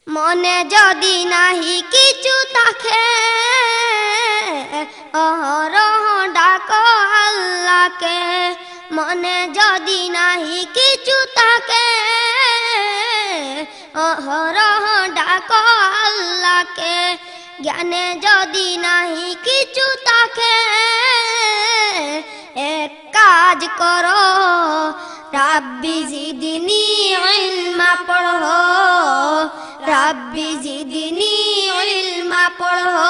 মনে যদি নাহি কিছু থাকে অহরহ ডাকো আল্লাহকে মনে যদি নাহি কিছু থাকে অহরহ ডাকো আল্লাহকে জ্ঞানে যদি নাহি কিছু থাকে এক কাজ করো রাব্বি জিদনি ইলমা পড়ো রাব্বি জিদনি ইলমা পড়ো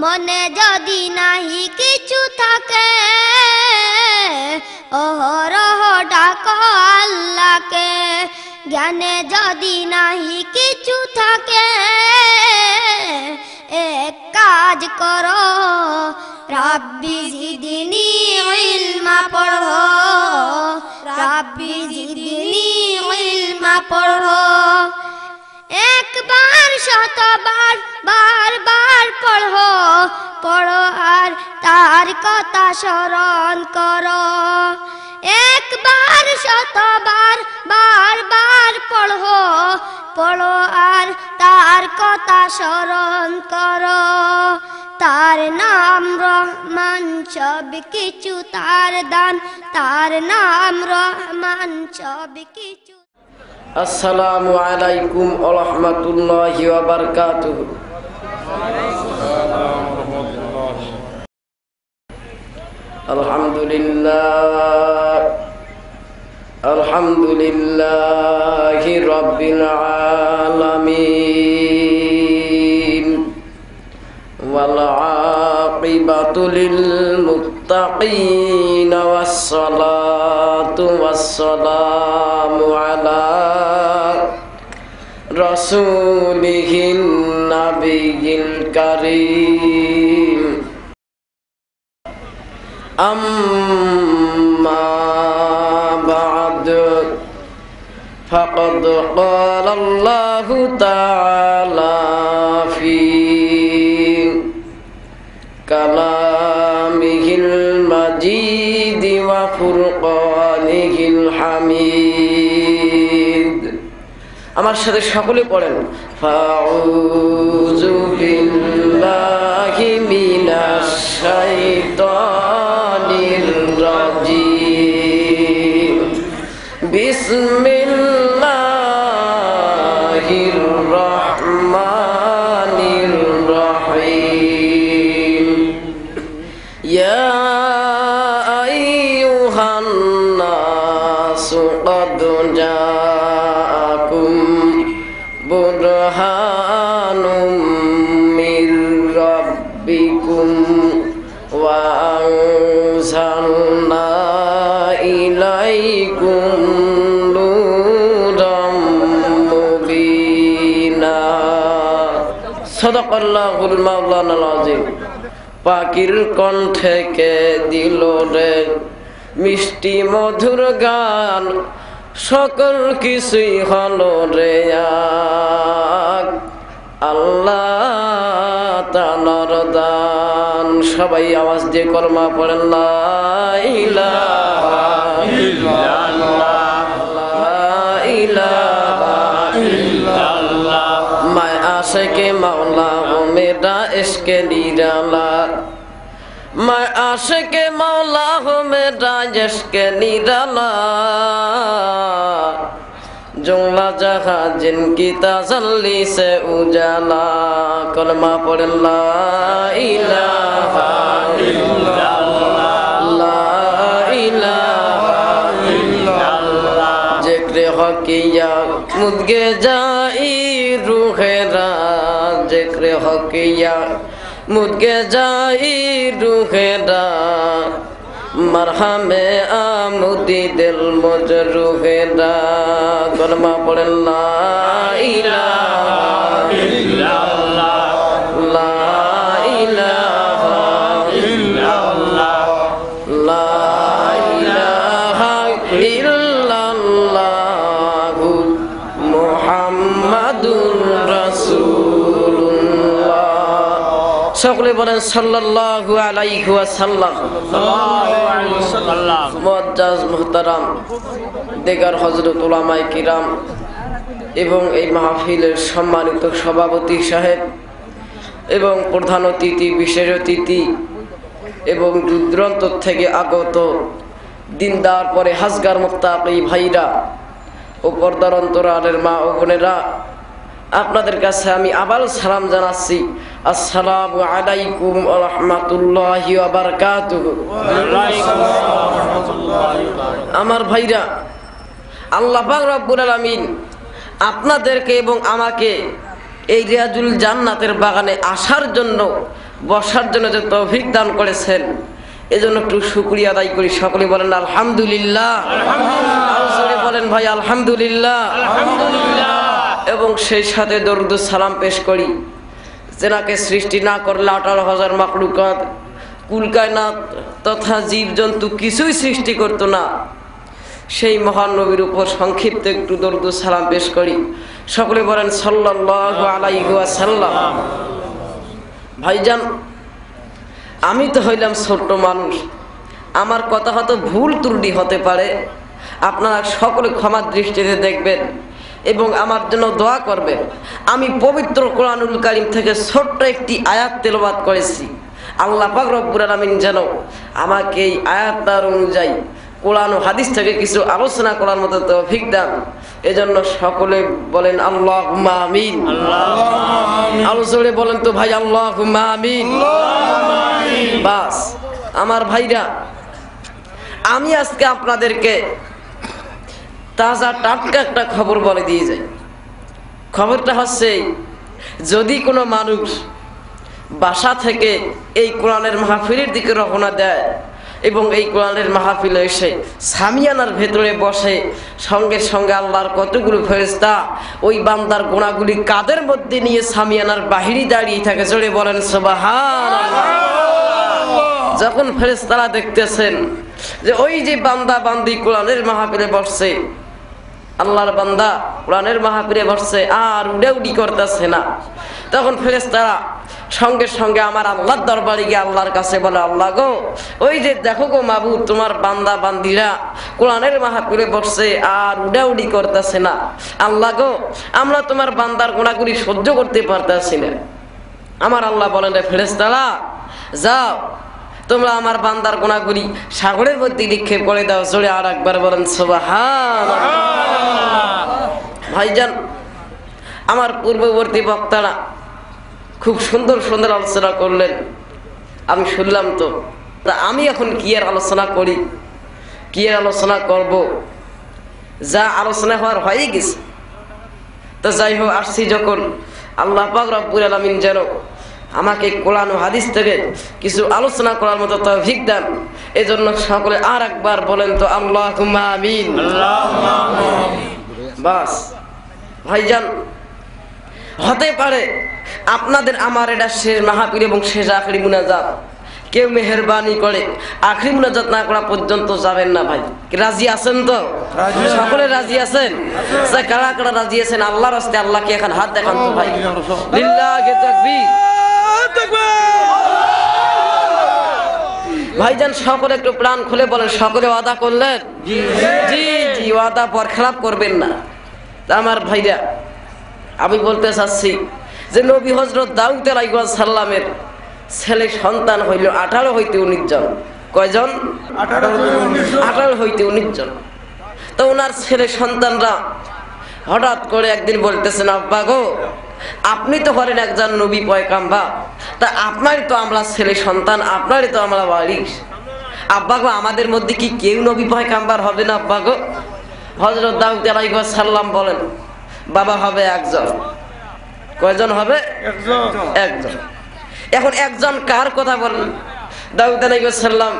মনে যদি নাহি কিছু থাকে অহরহ ডাকো আল্লাহকে জ্ঞানে যদি নাহি কিছু থাকে এক কাজ করো রাব্বি জিদনি ইলমা পড়ো রাব্বি জিদনি ইলমা পড়ো একবার শতবার বারবার পড়ো পড়ো আর তার কথা স্মরণ করো একবার শতবার বারবার পড়ো পড়ো আর তার কথা স্মরণ করো তার নাম রহমান সব কিছু তার দান তার নাম রহমান সব কিছু আসসালামু আলাইকুম ওয়া রাহমাতুল্লাহি ওয়া বারাকাতুহু আলহামদুলিল্লাহি রাব্বিল আলামিন ওয়াল আকিবাতু লিল মুত্তাকিন ওয়াস সালাতু ওয়াস সালামু আলা রাসূলিহিন নাবিয়িল কারীম أما بعد فقد قال الله تعالى في كلامه المجيد وفرقانه الحميد আমার সাথে সকলে পড়েন ফাউযু বিল্লাহি মিনাশ শাইতানির রাজিম বিসমিল্লাহির রহমানির রহিম ইয়া আইয়ুহান নাসু ক্বাদ জাআকুম বুরহানুম মির রাব্বিকুম ওয়া আনজালনা ইলাইকুম নূরাম মুবিনা সাদাকাল্লাহুল মাওলানাল আযীম পাকির কণ্ঠে কে দিল রে মিষ্টি মধুর গান সকল কিছুই হলো রে আল্লাহ তাআলার দান সবাই আওয়াজ দিয়ে কলমা পড়েন লা ইলাহা ইল্লাল্লাহ লা ইলাহা ইল্লাল্লাহ मैं आशिके मौला हूँ मेरा इश्क निराला मैं आशिके मौला हूँ मेरा इश्क निराला जुमला जहाँ जिनकी तसल्ली से उजाला कलमा पढ़ ला इलाहा इल्लल्लाह ला इलाहा इल्लल्लाह जिक्र हकिया मुद्गे जाई रूहेरा जिक्र हकिया मुद्गे जाई रूहेरा मरहमे आमुदी दिल मुजरूहेरा कलमा पढ़ ला इलाहा इल्लल्लाह ला इलाहा इल्लल्लाह ला इलाहा इल्लल्लाह मुहम्मदुर रासूलुल्लाह সকলে বলেন সাল্লাল্লাহু আলাইহি ওয়াসাল্লাম মুআজ্জাজ মুহতারাম দিগার হযরত উলামায়ে কিরাম এবং এই মাহফিলের সম্মানিত সভাপতি সাহেব এবং প্রধান অতিথি, বিশেষ অতিথি এবং দূরদূরান্ত থেকে আগত দিনদার পরে হাজগার মুত্তাকি ভাইরা ও পর্দার অন্তরালের মা ও বোনেরা, আপনাদের কাছে আমি আবার সালাম জানাচ্ছি। আসসালামু আলাইকুম ওয়া রাহমাতুল্লাহি ওয়া বারাকাতুহু। আমার ভাইরা, আল্লাহ পাক রব্বুল আলামিন আপনাদেরকে এবং আমাকে এই রিয়াজুল জান্নাতের বাগানে আসার জন্য, বসার জন্য যে তৌফিক দান করেছেন, এজন্য একটু শুকরিয়া আদায় করি। সকলে বলেন আলহামদুলিল্লাহ। বলেন ভাই আলহামদুলিল্লাহ। এবং সেই সাথে দরুদ সালাম পেশ করি যেনাকে সৃষ্টি না করলে 18,000 মাখলুকাত, কুলকায়নাত তথা জীবজন্তু কিছুই সৃষ্টি করতো না, সেই মহান নবীর উপর সংক্ষিপ্ত একটু দরুদ সালাম পেশ করি। সকলে বলেন সাল্লাল্লাহু আলাইহি ওয়াসাল্লাম। ভাইজান, আমি তো হইলাম ছোট্ট মানুষ, আমার কথা হয়তো ভুল ত্রুটি হতে পারে, আপনারা সকলে ক্ষমার দৃষ্টিতে দেখবেন এবং আমার জন্য দোয়া করবেন। আমি পবিত্র কোরআনুল কারীম থেকে ছোট্ট একটি আয়াত তেলাওয়াত করেছি। আল্লাহ পাক রব্বুল আলামিন যেন আমাকে এই আয়াতটার অনুযায়ী কোরআন ও হাদিস থেকে কিছু আলোচনা করার মতো তৌফিক দান। এজন্য সকলে বলেন আল্লাহুম্মা আমিন। আরো জোরে বলেন তো ভাই, আল্লাহুম্মা আমিন। বাস আমার ভাইরা, আমি আজকে আপনাদেরকে তাজা টাটকা একটা খবর বলে দিয়ে যাই। খবরটা হচ্ছে, যদি কোনো মানুষ বাসা থেকে এই কোরআনের মাহফিলের দিকে রওনা দেয় এবং এই কোরআনের মাহফিলে এসে সামিয়ানার ভেতরে বসে, সঙ্গে সঙ্গে আল্লাহর কতগুলো ফেরেশতা ওই বান্দার গোনাগুলি কাদের মধ্যে নিয়ে সামিয়ানার বাহিরে দাঁড়িয়ে থাকে। জোরে বলেন সুবহানাল্লাহ। যখন ফেরেশতারা দেখতেছেন যে ওই যে বান্দা বান্দি কোরআনের মাহফিলে বসছে, আল্লাহর বান্দা কোরআনের মাহফিলে বসছে আর উড়াউড়ি করতেছে না, তখন ফেরেশতারা সঙ্গে সঙ্গে আমার আল্লাহর দরবারে গিয়ে আল্লাহর কাছে বলে, আল্লাহ গো, ওই যে দেখো গো মাবুদ, তোমার বান্দা বান্দিরা কোরআনের মাহফিলে বসছে আর উড়াউড়ি করতেছে না। আল্লাহ গো, আমরা তোমার বান্দার গুনাহগুলি সহ্য করতে পারতেছি না। আমার আল্লাহ বলেন, রে ফেরেশতারা, যাও তোমরা আমার বান্দার গুনাহগুলি সাগরের মধ্যে নিক্ষেপ করে দাও। জোরে আর একবার বলেন সুবহানাল্লাহ। ভাইজান, আমার পূর্ববর্তী বক্তারা খুব সুন্দর সুন্দর আলোচনা করলেন, আমি শুনলাম। তো তা আমি এখন কি আর আলোচনা করি, কি আর আলোচনা করব? যা আলোচনা হওয়ার হয়ে গেছে। তো যাই হোক, আসছি যখন, আল্লাহ পাক রব্বুল আলামিন যেন আমাকে কোরআন ও হাদিস থেকে কিছু আলোচনা করার মতো তৌফিক দেন। এজন্য সকলে আর একবার বলেন তো আল্লাহুম্মা আমিন। বাস ভাইজান, হতে পারে আপনাদের আমার এটা শেষ মাহফিল এবং শেষ আখরি মুনাজাত। কেউ মেহেরবানি করে আখরি মুনাজাত না করা পর্যন্ত যাবেন না। ভাই রাজি আছেন তো? সকলে রাজি আছেন? কারা কারা রাজি আছেন আল্লাহর রাস্তায়? আল্লাহকে এখন হাত দেখান তো ভাই। লিল্লাহি তাকবীর। ভাইজান, সকলে একটু প্রাণ খুলে বলেন, সকলে ওয়াদা করলেন? জি জি, ওয়াদা পর খেলাপ করবেন না। আমার ভাইরা, আমি বলতে চাচ্ছি যে নবী হযরত দাউদ আলাইহিস সালামের ছেলে সন্তান হইল 18 হইতে 19 জন। কয়জন? 18 হইতে 19 জন। তো ওনার ছেলে সন্তানরা হঠাৎ করে একদিন বলতেছেন, আব্বা গো, আপনি তো করেন একজন নবী পয়গাম্বর, তা আপনারই তো আমরা ছেলে সন্তান, আপনারই তো আমরা ওয়ারিস। আব্বা গো, আমাদের মধ্যে কি কেউ নবী পয়গাম্বর হবে না আব্বা গো? হযরত দাউদ আলাইহিস সালাম বলেন, বাবা হবে একজন। কয়জন হবে? একজন। এখন একজন কার কথা বলেন? দাউদ আলাইহিস সালাম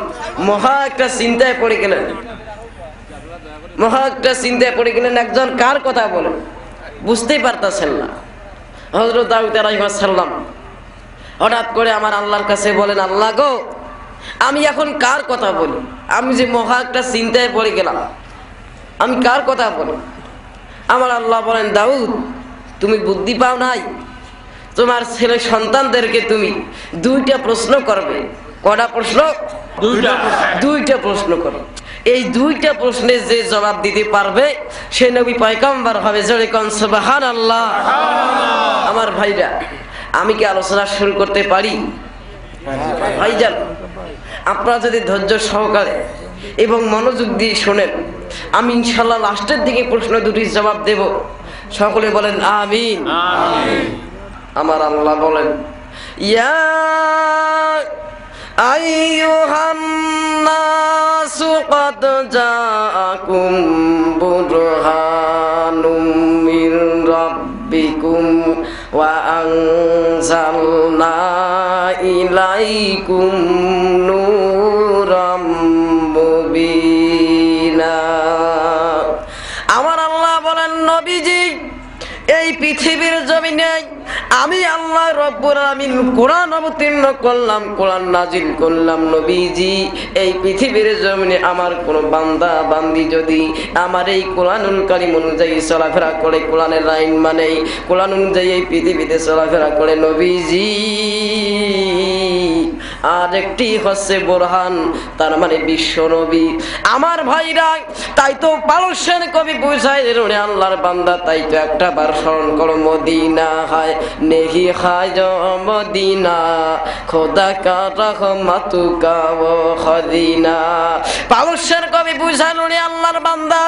মহা একটা চিন্তায় পড়ে গেলেন, একজন কার কথা বলেন, বুঝতেই পারতেছেন না। হযরত দাউদ আলাইহিস সালাম হঠাৎ করে আমার আল্লাহর কাছে বলেন, আল্লাহ গো, আমি এখন কার কথা বলি? আমি যে মহা একটা চিন্তায় পড়ে গেলাম, আমি কার কথা বলি? আমার আল্লাহ বলেন, দাউদ, তুমি বুদ্ধি পাও নাই? তোমার ছেলে সন্তানদেরকে তুমি 2টা প্রশ্ন করবে। কয়টা প্রশ্ন? 2টা প্রশ্ন করো। এই দুইটা প্রশ্নে যে জবাব দিতে পারবে সে নবী পয়গম্বর হবে। জোরে কোন সুবহানাল্লাহ। আমার ভাইরা, আমি কি আলোচনা শুরু করতে পারি? ভাইজান, আপনারা যদি ধৈর্য সহকারে এবং মনোযোগ দিয়ে শোনেন, আমি ইনশাআল্লাহ লাস্টের দিকে প্রশ্ন দুটির জবাব দেব। সকলে বলেন আমিন। আমার আল্লাহ বলেন, ইয়া আইয়ুহান নাসু ক্বাদ জাআকুম বুরহানুম মির রাব্বিকুম ওয়া আনজালনা ইলাইকুম নূরাম মুবিনা। আমার আল্লাহ বলেন, নবীজি, এই পৃথিবীর জমিনে আমি আল্লাহ রব্বুল আমিন কোরআন অবতীর্ণ করলাম, কোরআন নাজিল করলাম। নবীজি, এই পৃথিবীর জমিনে আমার কোন বান্দা বান্দি যদি আমার এই কোরআনুল কারীম অনুযায়ী চলাফেরা করে, কোরআনের আইন মানে কোরআন অনুযায়ী এই পৃথিবীতে চলাফেরা করে, নবীজি আর একটি হচ্ছে বোরহান, তার মানে বিশ্ব নবী। আমার ভাইরা, তাই তো পারস্যের কবি বুঝায় রে আল্লাহর বান্দা, তাই তো একটা বার স্মরণ করো, মদিনা হায় নেহি খায় মদিনা খোদা কা রহমতু কা ও খদিনা। পারস্যের কবি বুঝায় রে আল্লাহর বান্দা,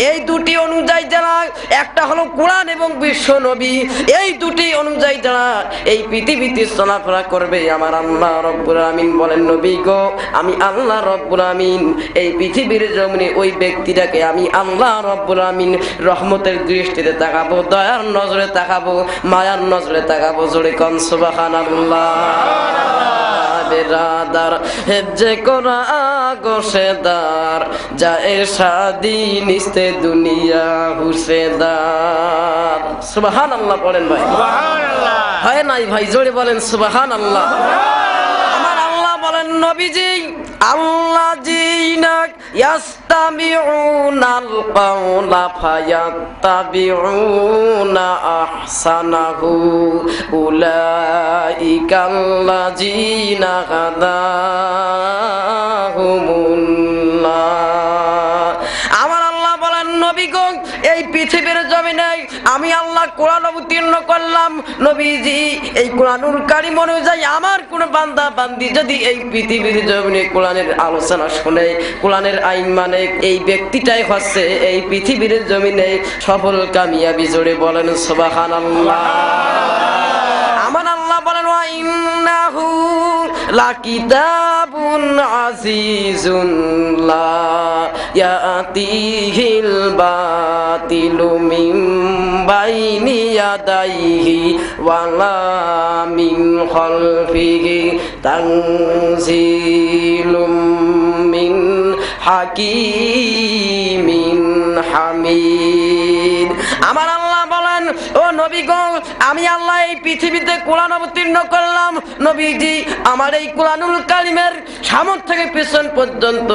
এই দুটি অনুযায়ী যারা, একটা হলো কোরআন এবং বিশ্ব নবী, এই দুটি অনুযায়ী যারা এই পৃথিবীতে চলাফেরা করবে, আমার আল্লাহ রব্বুল আমিন বলেন, নবী গো, আমি আল্লাহ রব্বুল আমিন এই পৃথিবীর জমিনে ওই ব্যক্তিটাকে আমি আল্লাহ রব্বুল আমিন রহমতের দৃষ্টিতে তাকাবো, দয়ার নজরে তাকাবো, মায়ার নজরে তাকাবো। জোরে কোন সুবহানাল্লাহ। বেরাদার হেজ্জে কোরা গোশেদার যায় শাদি নিস্তে দুনিয়া হুসেদার। সুবহানাল্লাহ পড়েন ভাই। সুবহানাল্লাহ। হয় নাই ভাই? জোরে বলেন সুবহানাল্লাহ। আমার আল্লাহ বলেন, নবীজি, আল্লাযীনা ইয়াস্তামিউনাল কাওলা ফায়াত্তাবিউনা আহসানাহু উলাইকাল্লাযীনা হাদাহুমুল্লাহ। আমার আল্লাহ বলেন, নবী গো, এই পৃথিবীর জমিনে আমি আল্লাহ কোরআন অবতীর্ণ করলাম। নবীজি, এই কোরআনুল কারীম অনুযায়ী আমার কোন বান্দা বান্দি যদি এই পৃথিবীর জমিনে কোরআনের আলোচনা শুনে, কোরআনের আইন মানে, এই ব্যক্তিটাই হচ্ছে এই পৃথিবীর জমিনে সফল কামিয়াবি। জোরে বলেন সুবহানাল্লাহ। আমার আল্লাহ বলেন, ওয়া ইন্নাহু লাকিতাবুন আজিজুন লা ইয়াতিহিল বাতিলু মিন বাইনি ইয়াদাইহি ওয়ালা মিন খালফিহি তানজিলুম মিন হাকিমিন হামিদ। আমার আল্লাহ বলেন, ও নবী গো, আমি আল্লাহ এই পৃথিবীতে কোরআন অবতীর্ণ করলাম। নবীজি, আমার এই কোরআনুল কারীমের সামনে থেকে পেছন পর্যন্ত,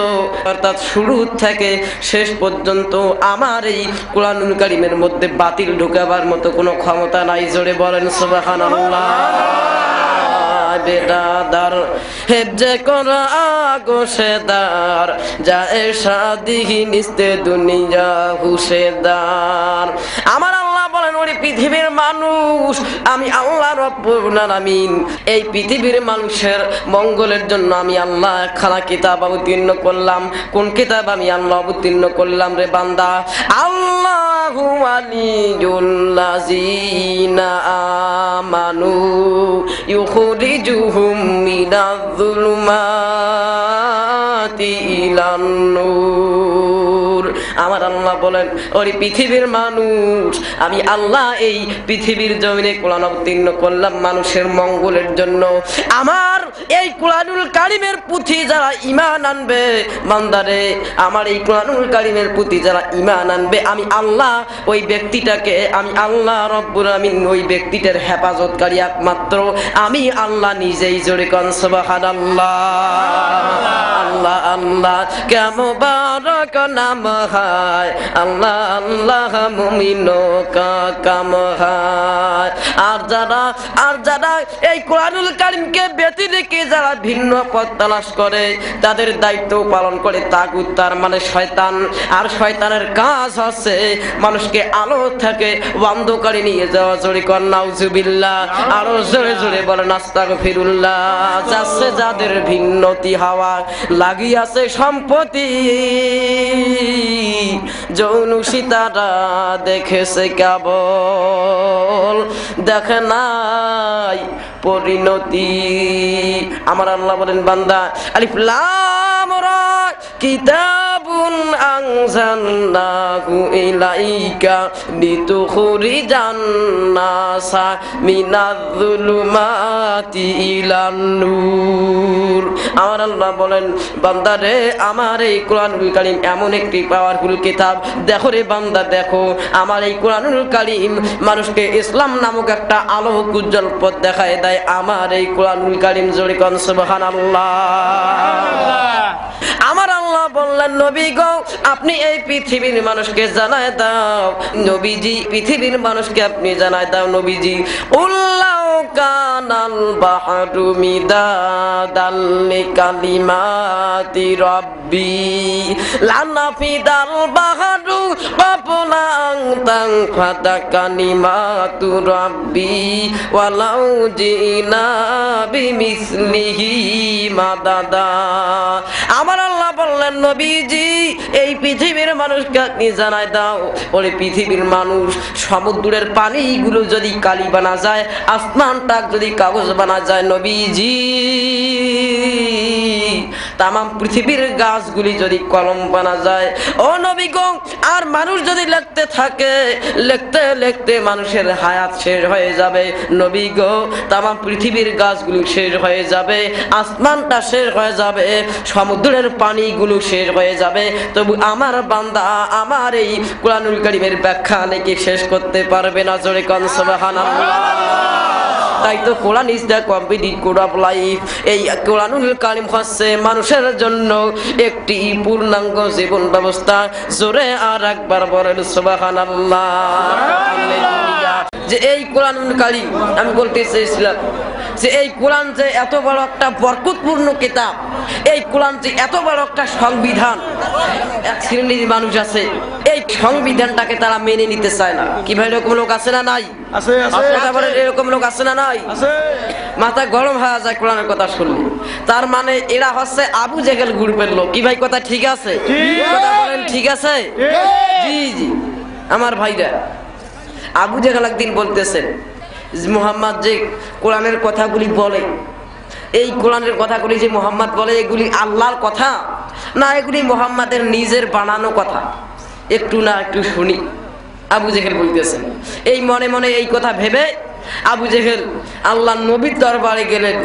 অর্থাৎ শুরু থেকে শেষ পর্যন্ত আমার এই কোরআনুল কারীমের মধ্যে বাতিল ঢোকাবার মতো কোনো ক্ষমতা নাই। জোরে বলেন সুবহানাল্লাহ। বেরাদার হেজ্জে কোরা গোশেদার যায় শাদি নিস্তে দুনিয়া হুসেদার। আমার আল্লাহ বলেন, ওরে পৃথিবীর মানুষ, আমি আল্লাহ রব্বুল আমিন এই পৃথিবীর মানুষের মঙ্গলের জন্য আমি আল্লাহ একখানা কিতাব অবতীর্ণ করলাম। কোন কিতাব আমি আল্লাহ অবতীর্ণ করলাম রে বান্দা? আল্লাহু ওয়ালিয়ুল্লাযীনা আমানু ইউখরিজুহুম মিনায-যুলুমাতি ইলান নূর। আমার আল্লাহ বলেন, ওরে পৃথিবীর মানুষ, আমি আল্লাহ এই পৃথিবীর জমিনে কোরআন অবতীর্ণ করলাম মানুষের মঙ্গলের জন্য। আমার এই কোরআনুল কারীমের প্রতি যারা ঈমান আনবে, বান্দারে, আমার এই কোরআনুল কারীমের প্রতি যারা ঈমান আনবে, আমি আল্লাহ ওই ব্যক্তিটাকে, আমি আল্লাহ রব্বুল আমিন ওই ব্যক্তিটার হেফাজতকারী একমাত্র আমি আল্লাহ নিজেই। জোরে কোন সুবহানাল্লাহ। আল্লাহ আল্লাহ কে মুবারক নাম হায়, আল্লাহ আল্লাহ মুমিনো কা কাম হায়। আর যারা এই কোরআনুল কারীমকে ব্যতি রেখে যারা ভিন্ন পথ তালাশ করে, তাদের দায়িত্ব পালন করে তাগুত, তার মানে শয়তান। আর শয়তানের কাজ হচ্ছে মানুষকে আলো থেকে অন্ধকারে নিয়ে যাওয়া। জোরে কর নাউজুবিল্লাহ, আরো জোরে জোরে বলেন আস্তাগফিরুল্লাহ। যাচ্ছে যাদের ভিন্নতি হাওয়া লাগিয়াছে সম্পত্তি, জৌনুষী তারা দেখেছে কেবল, দেখে নাই পরিণতি। আমার আল্লাহ বলেন বান্দা, আলিফ লাম রা কিতাবুন আনজালনাহু ইলাইকা লিতুখরিজান নাসা মিনাজ-যুলুমাতি ইলান নূর। আমার আল্লাহ বলেন বান্দা রে, আমার এই কোরআনুল কারীম এমন একটি পাওয়ারফুল কিতাব। দেখো রে বান্দা, দেখো আমার এই কোরআনুল কারীম মানুষকে ইসলাম নামক একটা আলোক উজ্জ্বল পথ দেখায় দেয়। আমার এই কোরআনুল কারীম, জোরে কোন সুবহানাল্লাহ। আমার আল্লাহ বললেন নবী গো, আপনি এই পৃথিবীর মানুষকে জানায় দাও। নবীজি, পৃথিবীর মানুষকে আপনি জানায় দাও নবীজি, উল্লাউ কানাল বাহরু মিদাদাল লিকালিমাতি রাব্বি লানাফিদাল বাহরু ক্বাবলা আন তানফাদা কালিমাতু রাব্বি ওয়ালাউ জিনা বিমিসলিহি মাদাদা। আমার আল্লাহ বললেন নবীজি, এই পৃথিবীর মানুষকে আপনি জানায় দাও, ওরে পৃথিবীর মানুষ, সমুদ্রের পানিগুলো যদি কালি বানা যায়, আসমানটা যদি কাগজ বানা যায় নবীজি, তামাম পৃথিবীর গাছগুলি যদি কলম বানা যায় ও নবী গো, আর মানুষ যদি লিখতে থাকে, লিখতে লিখতে মানুষের হায়াত শেষ হয়ে যাবে নবী গো, তামাম পৃথিবীর গাছগুলো শেষ হয়ে যাবে, আসমানটা শেষ হয়ে যাবে, সমুদ্রের পানিগুলো শেষ হয়ে যাবে, তবু আমার বান্দা আমার এই কোরআনুল কারীমের ব্যাখ্যা নাকি শেষ করতে পারবে না। জোরে কোন সুবহানাল্লাহ। তাই তো Quran is the complete code of life. এই কোরআনুল কারীম হচ্ছে মানুষের জন্য একটি পূর্ণাঙ্গ জীবন ব্যবস্থা। জোরে আর একবার বলেন সুবহানাল্লাহ। যে এই কোরআনুল কারীম, আমি বলতে চেয়েছিলাম যে এই কোরআন যে এত বড় একটা বরকতপূর্ণ কিতাব, এই কোরআন যে এত বড় একটা সংবিধান, এক শ্রেণীর মানুষ আছে এই সংবিধানটাকে তারা মেনে নিতে চায় না। কি ভাই, এরকম লোক আছে না নাই? আছে, এরকম লোক আছে না নাই? মাথা গরম হয়ে যায় কোরআনের কথা শুনলে। তার মানে এরা হচ্ছে আবু জেহেল গ্রুপের লোক। কি ভাই, কথা ঠিক আছে? কথা বলেন ঠিক আছে? জি জি আমার ভাইরা, আবু জেহেল একদিন বলতেছেন মুহাম্মদ যে কোরআনের কথাগুলি বলে, এই কোরআনের কথাগুলি যে মুহাম্মদ বলে, এগুলি আল্লাহর কথা না এগুলি মুহাম্মাদের নিজের বানানো কথা? একটু না একটু শুনি। আবু জেহেল বলতেছেন, এই মনে মনে এই কথা ভেবে আবু জেহেল আল্লাহর নবীর দরবারে গেলেন।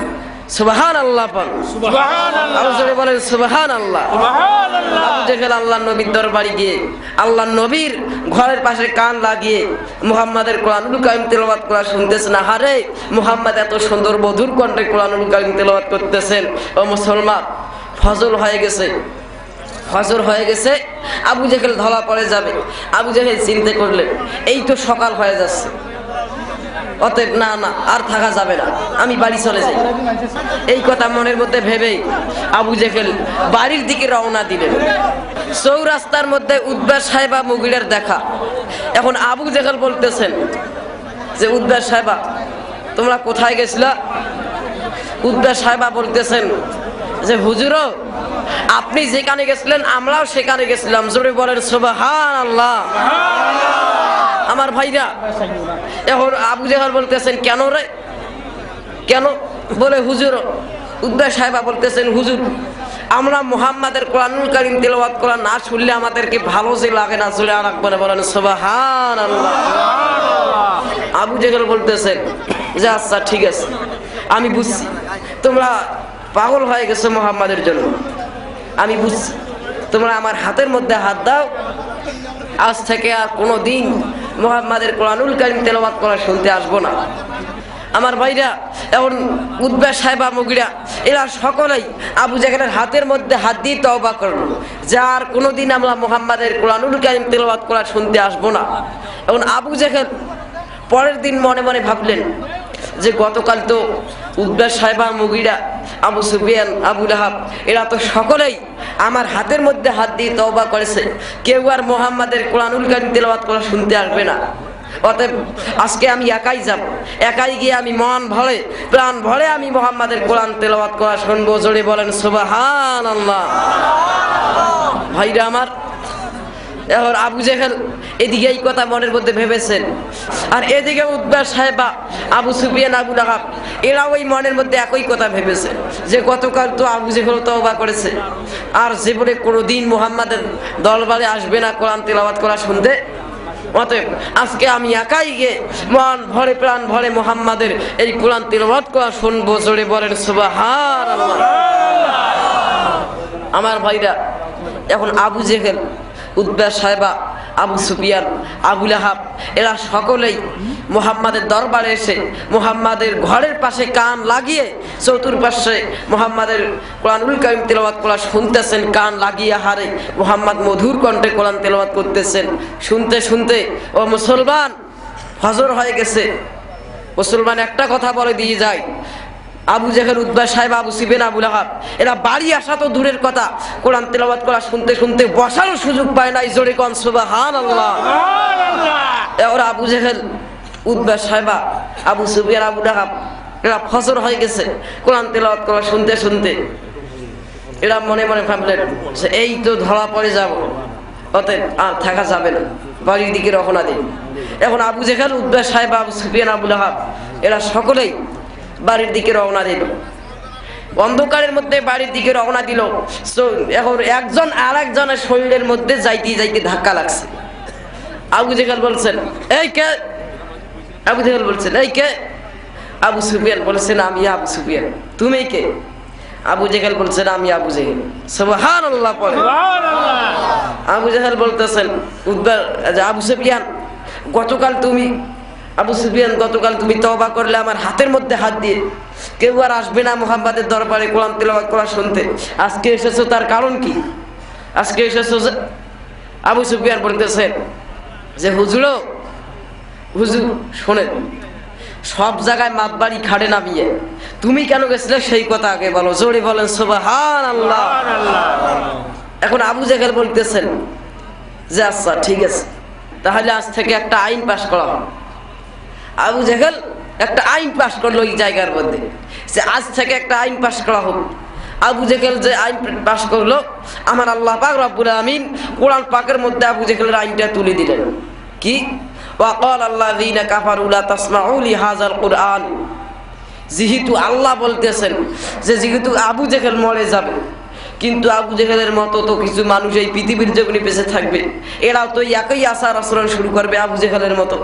সুবহানাল্লাহ, সুবহানাল্লাহ বলেন সুবহানাল্লাহ। আবু জেহেল আল্লাহর নবীর দরবারে গিয়ে আল্লাহর নবীর ঘরের পাশে কান লাগিয়ে মুহাম্মাদের কোরআনুল কারীম তেলাওয়াত করা শুনতেছেন। আহারে, মুহাম্মদ এত সুন্দর মধুর কণ্ঠে কোরআনুল কারীম তেলাওয়াত করতেছেন। ও মুসলমান, ফজর হয়ে গেছে, ফজর হয়ে গেছে, আবু জেহেল ধরা পড়ে যাবে। আবু জেহেল চিন্তা করলেন এই তো সকাল হয়ে যাচ্ছে, অতএব না না আর থাকা যাবে না, আমি বাড়ি চলে যাই। এই কথা মনের মধ্যে ভেবেই আবু জেহেল বাড়ির দিকে রওনা দিলেন। চৌরাস্তার মধ্যে উদ্বা সাহেবা মুগিরের দেখা। এখন আবু জেহেল বলতেছেন যে উদ্বা সাহেবা তোমরা কোথায় গেছিলা? উদ্বা সাহেবা বলতেছেন যে হুজুর, আপনি যেখানে গেছিলেন আমরাও সেখানে গেছিলাম। জোরে বলেন সুবহানাল্লাহ। আমার ভাইরা, এখন আবু জেহেল বলতেছেন কেন রে, কেন? বলে হুজুর, উদ্বা সাহেবা বলতেছেন হুজুর, আমরা মুহাম্মাদের কোরআনুল কারীম তেলাওয়াত করা না শুনলে আমাদেরকে ভালো যে লাগে না। জোরে আর একবার বলেন সুবহানাল্লাহ। আবু জেহেল বলতেছেন যে আচ্ছা ঠিক আছে, আমি বুঝছি তোমরা পাগল হয়ে গেছো মুহাম্মাদের জন্য, আমি বুঝছি। তোমরা আমার হাতের মধ্যে হাত দাও, আজ থেকে আর কোনোদিন মুহাম্মাদের কোরআনুল কারীম তেলাওয়াত করা শুনতে আসবো না। আমার ভাইরা, এখন উতবা সাহেবা মুগিরা এরা সকলেই আবু জেহেলের হাতের মধ্যে হাত দিয়ে তওবা করলো, যার কোনোদিন আমরা মুহাম্মাদের কোরআনুল কারীম তেলাওয়াত করা শুনতে আসবো না। এখন আবু জেহেল পরের দিন মনে মনে ভাবলেন যে গতকাল তো উতবা সাহেবা মুগিরা, আবু সুফিয়ান, আবু লাহাব এরা তো সকলেই আমার হাতের মধ্যে হাত দিয়ে তওবা করেছে, কেউ আর মুহাম্মাদের কোরআনুল কারীম তেলাওয়াত করা শুনতে আসবে না। অতএব আজকে আমি একাই যাব, একাই গিয়ে আমি মন ভরে প্রাণ ভরে আমি মুহাম্মাদের কোরআন তেলাওয়াত করা শুনবো। জোরে বলেন সুবহানাল্লাহ। ভাইরা আমার, এখন আবু জেহেল এদিকে এই কথা মনের মধ্যে ভেবেছেন, আর এদিকে উতবা সাহেবা, আবু সুফিয়ান, আবু লাহাব এরাও ওই মনের মধ্যে একই কথা ভেবেছে যে গতকাল তো আবু জেহেল তওবা করেছে, আর জীবনে কোনোদিন মুহাম্মাদের দরবারে আসবে না কোরআন তেলাওয়াত করা শুনতে। অতএব আজকে আমি একাই গিয়ে মন ভরে প্রাণ ভরে মুহাম্মাদের এই কোরআন তেলাওয়াত করা শুনবো। জোরে বলেন সুবহানাল্লাহ। আমার ভাইরা, এখন আবু জেহেল, উতবা সাহেবা, আবু সুফিয়ান, আবু লাহাব এরা সকলেই মুহাম্মাদের দরবারে এসে মুহাম্মাদের ঘরের পাশে কান লাগিয়ে চতুর্পাশে মুহাম্মাদের কোরআনুল কারীম তেলাওয়াত করা শুনতেছেন, কান লাগিয়ে হারে মুহাম্মদ মধুর কণ্ঠে কোরআন তেলাওয়াত করতেছেন। শুনতে শুনতে ও মুসলমান, ফজর হয়ে গেছে। মুসলমান একটা কথা বলে দিয়ে যায়, আবু জেহেল, উতবা সাহেব, আবু সুফিয়ান, আবু লাহাব এরা বাড়ি আসা তো দূরের কথা, কোরআন তেলাওয়াত করা শুনতে শুনতে বসারও সুযোগ পায় নাই। জোরে কোন সুবহানাল্লাহ। ওরা আবু জেহেল, উতবা সাহেবা, আবু সুফিয়ান, আবু লাহাব এরা ফজর হয়ে গেছে, কোরআন তেলাওয়াত করা শুনতে শুনতে এরা মনে মনে ভাবলেন যে এই তো ধরা পড়ে যাব, অতএব আর থাকা যাবে না, বাড়ির দিকে রওনা দিন। এখন আবু জেহেল, উতবা সাহেবা, আবু সুফিয়ান, আবু লাহাব এরা সকলেই বাড়ির দিকে রওনা দিল। অন্ধকারের মধ্যে বাড়ির দিকে রওনা দিল। এখন একজন আর একজনের শরীরের মধ্যে যাইতে যাইতে ধাক্কা লাগছে। আবু জেহেল বলছেন, এই কে? আবু জেহেল বলছেন, এই কে? আবু সুফিয়ান বলছেন, আমি আবু সুফিয়ান। তুমি কে? আবু জেহেল বলছেন, আমি আবু জেহেল। সুবহানাল্লাহ পড়ে। আবু জেহেল বলতেছেন, আবু সুফিয়ান গতকাল তুমি, আবু সুফিয়ান গতকাল তুমি তওবা করলে আমার হাতের মধ্যে হাত দিয়ে, কেউ আর আসবে না মুহাম্মাদের দরবারে কোরআন তেলাওয়াত করা শুনতে, আজকে এসেছো তার কারণ কি? আজকে এসেছো যে? আবু সুফিয়ান বলতেছেন যে হুজুর শোনেন, সব জায়গায় মাতবাড়ি খাড়ে নামিয়ে তুমি কেন গেছিলে সেই কথা আগে বলো। জোরে বলেন সুবহানাল্লাহ। এখন আবু জেহেল বলতেছেন যে আচ্ছা ঠিক আছে, তাহলে আজ থেকে একটা আইন পাশ করা হবে। আবু জেহেল একটা আইন পাশ করলো এই জায়গার মধ্যে যে আজ থেকে একটা আইন পাশ করা হবে। আবু জেহেল যে আইন পাশ করলো, আমার আল্লাহ পাক রব্বুল আমিন কোরআন পাকের মধ্যে আবু জেহেলের আইনটা তুলে দিলেন। কি? ওয়াকাল আল্লাযীনা কাফারু লা তাসমাউ লিহাযাল কুরআন। যেহেতু আল্লাহ বলতেছেন যে যেহেতু আবু জেহেল মরে যাবে, কিন্তু আবু জেহেলের মতো তো কিছু মানুষ এই পৃথিবীর জগনে বেঁচে থাকবে, এরাও তো একই আচার আচরণ শুরু করবে আবু জেহেলের মতো।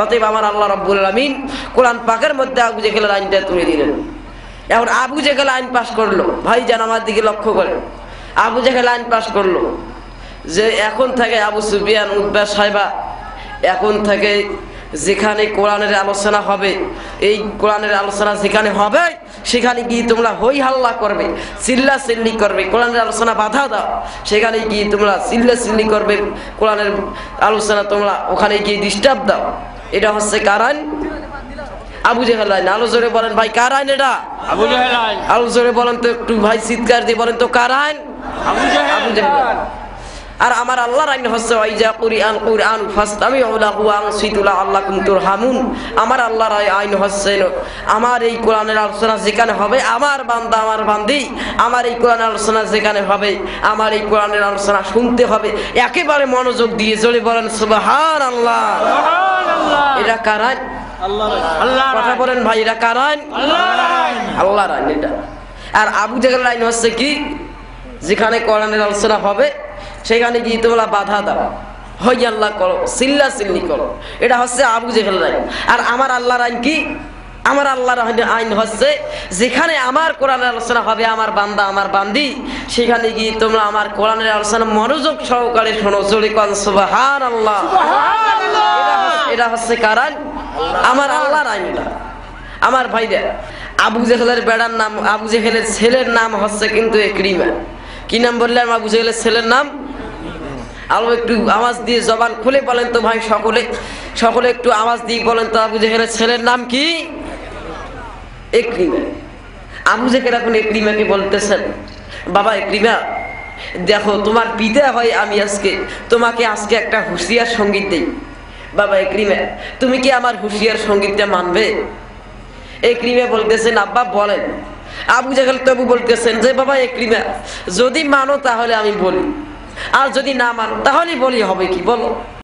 অতএব আমার আল্লাহ রাব্বুল আমিন কোরআন পাকের মধ্যে আবু জেহেলের আইনটা তুলে দিলেন। এখন আবু জেহেল আইন পাশ করলো। ভাই জান আমার দিকে লক্ষ্য করে, আবু জেহেল আইন পাশ করলো যে এখন থেকে আবু সুফিয়ান, উতবা সাহেবা, এখন থেকে যেখানে কোরআনের আলোচনা হবে, এই কোরআনের আলোচনা যেখানে হবে সেখানে গিয়ে তোমরা হই হাল্লা করবে, চিল্লা চিল্লি করবে, কোরআনের আলোচনা বাধা দাও, সেখানে গিয়ে তোমরা চিল্লা চিল্লি করবে, কোরআনের আলোচনা তোমরা ওখানে গিয়ে ডিস্টার্ব দাও। এটা হচ্ছে কার আইন? আবু জেহেল আইন। আলো জোরে বলেন ভাই, কার আইন এটা? আবু জেহেল আইন। আলো জোরে বলেন তো একটু ভাই, চিৎকার দিয়ে বলেন তো কার আইন? আবু জেহেল। আবু জেহেল। আর আমার আল্লাহর আইন হচ্ছে ওয়াইজা কুরআন কুরআন ফাসতামিউ লাহু ওয়া আনসিতু লাআল্লাকুম তুরহামুন। আমার আল্লাহর আইন হচ্ছে আমার এই কোরআনের আলোচনা যেখানে হবে, আমার বান্দা আমার বান্দি আমার এই কোরআনের আলোচনা যেখানে হবে, আমার এই কোরআনের আলোচনা শুনতে হবে একেবারে মনোযোগ দিয়ে। জোরে বলেন সুবহানাল্লাহ। সুবহানাল্লাহ। এটা কার আইন? আল্লাহর কথা বলেন ভাই, এটা কার আইন? আল্লাহর আইন। আল্লাহর আইন এটা। আর আবু জেহেলের আইন হচ্ছে কি? যেখানে কোরআনের আলোচনা হবে সেখানে গিয়ে তোমরা বাধা দাও, হই আল্লাহ করো, চিল্লা চিল্লি করো। এটা হচ্ছে আবু জেহেলের আইন। আর আমার আল্লাহর আইন কি? আমার আল্লাহর আইন হচ্ছে যেখানে আমার কোরআনের আলোচনা হবে, আমার বান্দা আমার বান্দি সেখানে গিয়ে তোমরা আমার কোরআনের আলোচনা মনোযোগ সহকারে শোনো। জোরে কোন সুবহানাল্লাহ। এটা হচ্ছে কার আইন? আমার আল্লাহর আইন। আমার ভাইরা, আবু জেহেলের বেড়ার নাম, আবু জেহেলের ছেলের নাম হচ্ছে কিন্তু ইকরিমা। কি নাম বললাম? আবু জেহেলের ছেলের নাম। আলো একটু আওয়াজ দিয়ে জবান খুলে বলেন তো ভাই, সকলে একটু আওয়াজ দিয়ে বলেন তো, আবু জেহেলের ছেলের নাম কি? ইকরিমা। আবু জেহেল এখন ইকরিমাকে বলতেছেন, বাবা ইকরিমা, দেখো তোমার পিতা হয় আমি, তোমাকে আজকে একটা হুঁশিয়ার সঙ্গীত দেই। বাবা ইকরিমা, তুমি কি আমার হুঁশিয়ার সঙ্গীতটা মানবে? ইকরিমা বলতেছেন, আব্বা বলেন। আবু জেহেল তবু বলতেছেন যে বাবা ইকরিমা, যদি মানো তাহলে আমি বলি, আর যদি না মানো তাহলে বলি, হবে কি বলো?